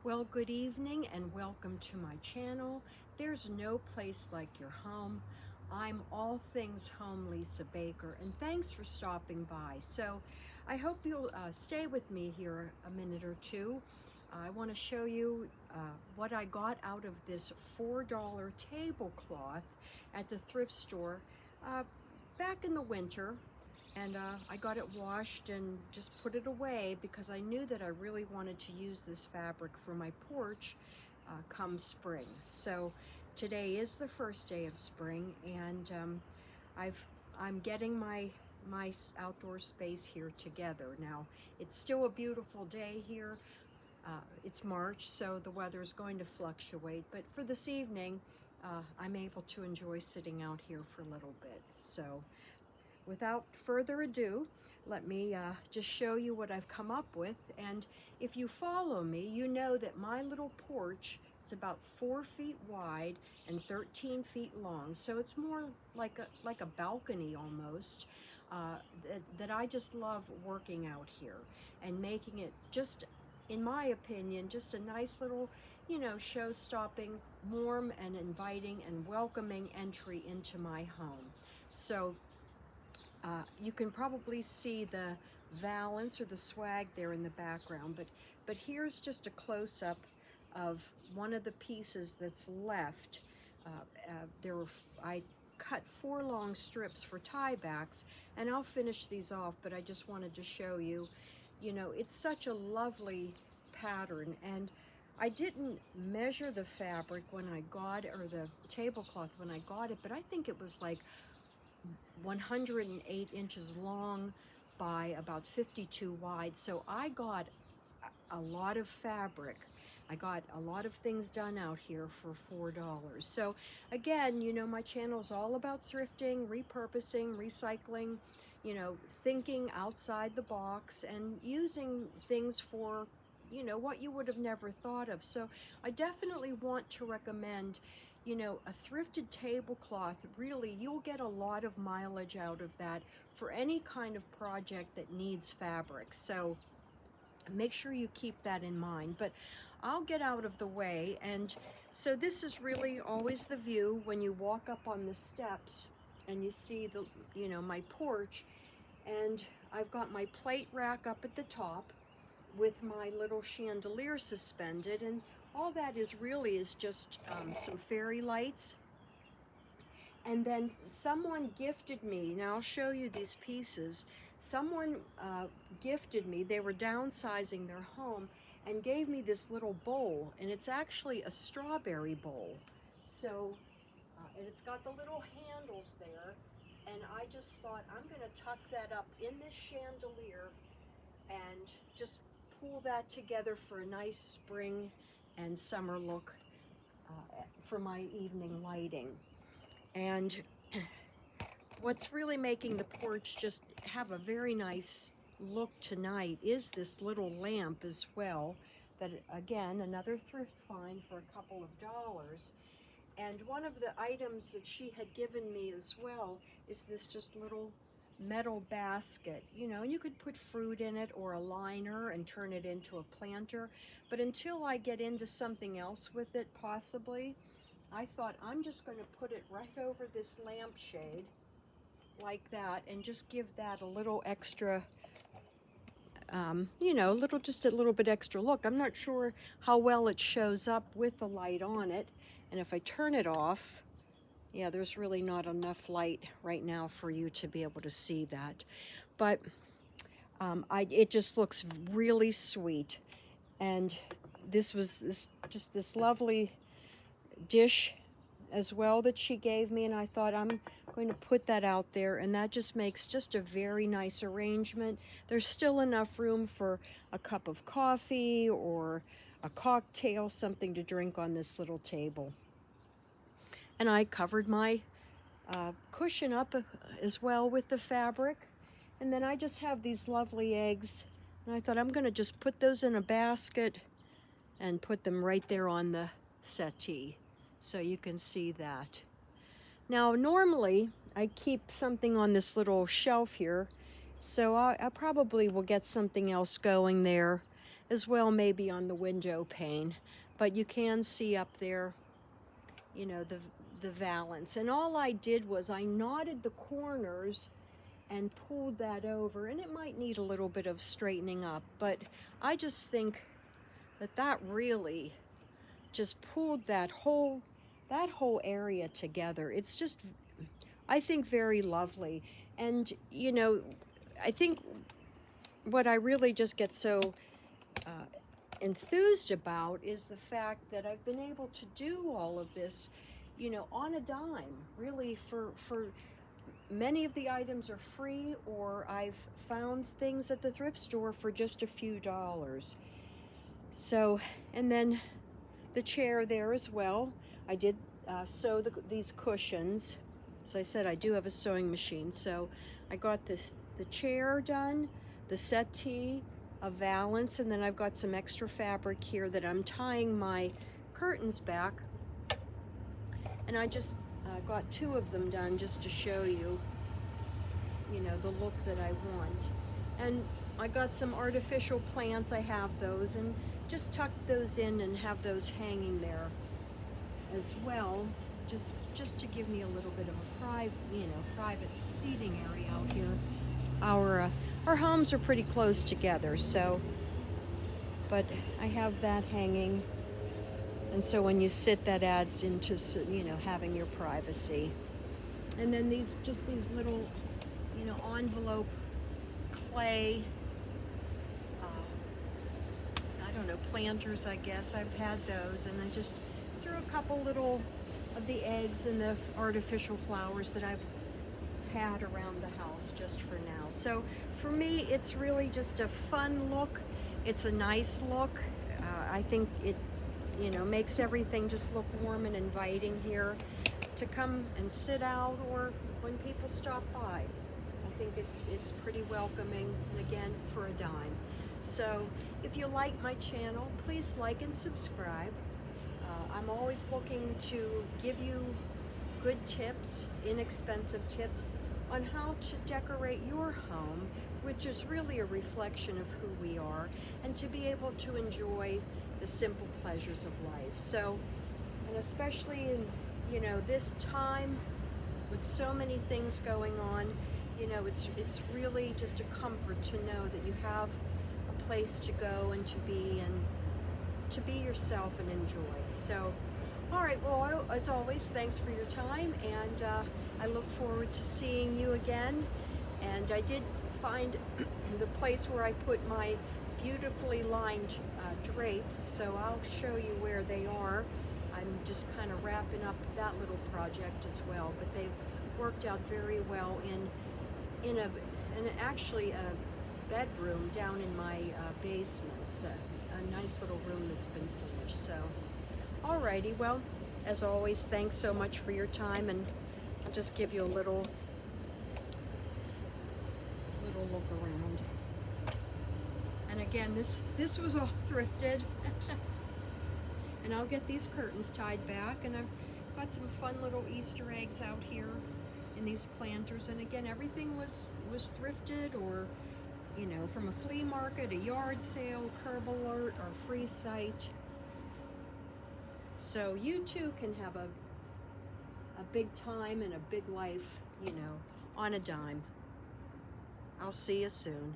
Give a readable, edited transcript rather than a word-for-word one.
Well, good evening and welcome to my channel. There's no place like your home. I'm all things home Lisa Baker, and thanks for stopping by. So I hope you'll stay with me here a minute or two. I want to show you what I got out of this $4 tablecloth at the thrift store back in the winter. And I got it washed and just put it away because I knew that I really wanted to use this fabric for my porch come spring. So today is the first day of spring, and I'm getting my outdoor space here together. Now, it's still a beautiful day here. It's March, so the weather is going to fluctuate, but for this evening, I'm able to enjoy sitting out here for a little bit. So without further ado, let me just show you what I've come up with. And if you follow me, you know that my little porch, it's about 4 feet wide and 13 feet long. So it's more like a balcony almost, that I just love working out here and making it just, in my opinion, just a nice little, show-stopping, warm and inviting and welcoming entry into my home. So you can probably see the valance or the swag there in the background, but here's just a close-up of one of the pieces that's left. I cut 4 long strips for tiebacks, and I'll finish these off, but I just wanted to show you, it's such a lovely pattern. And I didn't measure the fabric when I got it, or the tablecloth when I got it, but I think it was like 108 inches long by about 52 wide. So I got a lot of fabric. I got a lot of things done out here for $4. So again, my channel is all about thrifting, repurposing, recycling, thinking outside the box and using things for what you would have never thought of. So I definitely want to recommend, a thrifted tablecloth. Really, you'll get a lot of mileage out of that for any kind of project that needs fabric. So make sure you keep that in mind. But I'll get out of the way. And so this is really always the view when you walk up on the steps and you see the, my porch. And I've got my plate rack up at the top with my little chandelier suspended, and all that is just some fairy lights. And then someone gifted me, now I'll show you these pieces. Someone gifted me, they were downsizing their home, and gave me this little bowl, and it's actually a strawberry bowl. So, and it's got the little handles there, and I just thought I'm gonna tuck that up in this chandelier and just pull that together for a nice spring and summer look for my evening lighting. And what's really making the porch just have a very nice look tonight is this little lamp as well, that, again, another thrift find for a couple of dollars. And one of the items that she had given me as well is this just little metal basket, and you could put fruit in it or a liner and turn it into a planter. But until I get into something else with it, possibly, I thought I'm just going to put it right over this lampshade like that and just give that a little extra, just a little bit extra look. I'm not sure how well it shows up with the light on it, and if I turn it off, yeah, there's really not enough light right now for you to be able to see that. But it just looks really sweet. And this was this lovely dish as well that she gave me, and I thought I'm going to put that out there, and that just makes just a very nice arrangement. There's still enough room for a cup of coffee or a cocktail, something to drink on this little table. And I covered my cushion up as well with the fabric. And then I just have these lovely eggs. And I thought I'm going to just put those in a basket and put them right there on the settee, so you can see that. Now, normally I keep something on this little shelf here, so I probably will get something else going there as well, maybe on the window pane, but you can see up there, you know, the valance. And all I did was I knotted the corners and pulled that over, and it might need a little bit of straightening up, but I just think that that really just pulled that whole area together. It's just, I think, very lovely. And you know, I think what I really just get so enthused about is the fact that I've been able to do all of this, you know, on a dime. Really, for many of the items are free, or I've found things at the thrift store for just a few dollars. So, and then the chair there as well. I did sew these cushions. As I said, I do have a sewing machine, so I got the chair done, the settee, a valance, and then I've got some extra fabric here that I'm tying my curtains back. And I just got 2 of them done just to show you, you know, the look that I want. And I got some artificial plants, I have those, and just tuck those in and have those hanging there as well, just to give me a little bit of a private seating area out here. Our homes are pretty close together, so, but I have that hanging, and so when you sit, that adds into, you know, having your privacy. And then these little, you know, envelope clay, I don't know, planters, I guess. I've had those, and I just threw a couple little of the eggs and the artificial flowers that I've had around the house just for now. So for me, it's really just a fun look. It's a nice look. I think it, you know, makes everything just look warm and inviting here to come and sit out, or when people stop by. I think it's pretty welcoming, and again, for a dime. So if you like my channel, please like and subscribe. I'm always looking to give you good tips, inexpensive tips on how to decorate your home, which is really a reflection of who we are, and to be able to enjoy the simple pleasures of life. So, and especially in, you know, this time with so many things going on, you know, it's really just a comfort to know that you have a place to go and to be, and to be yourself and enjoy. So, all right, well, as always, thanks for your time, and I look forward to seeing you again. And I did find the place where I put my beautifully lined drapes, so I'll show you where they are. I'm just kind of wrapping up that little project as well, but they've worked out very well in actually a bedroom down in my basement, a nice little room that's been finished. So, alrighty, well, as always, thanks so much for your time, and I'll just give you a little look around. And again, this was all thrifted. And I'll get these curtains tied back, and I've got some fun little Easter eggs out here in these planters. And again, everything was thrifted, or, you know, from a flea market, a yard sale, curb alert, or free site. So you too can have a big time and a big life, you know, on a dime. I'll see you soon.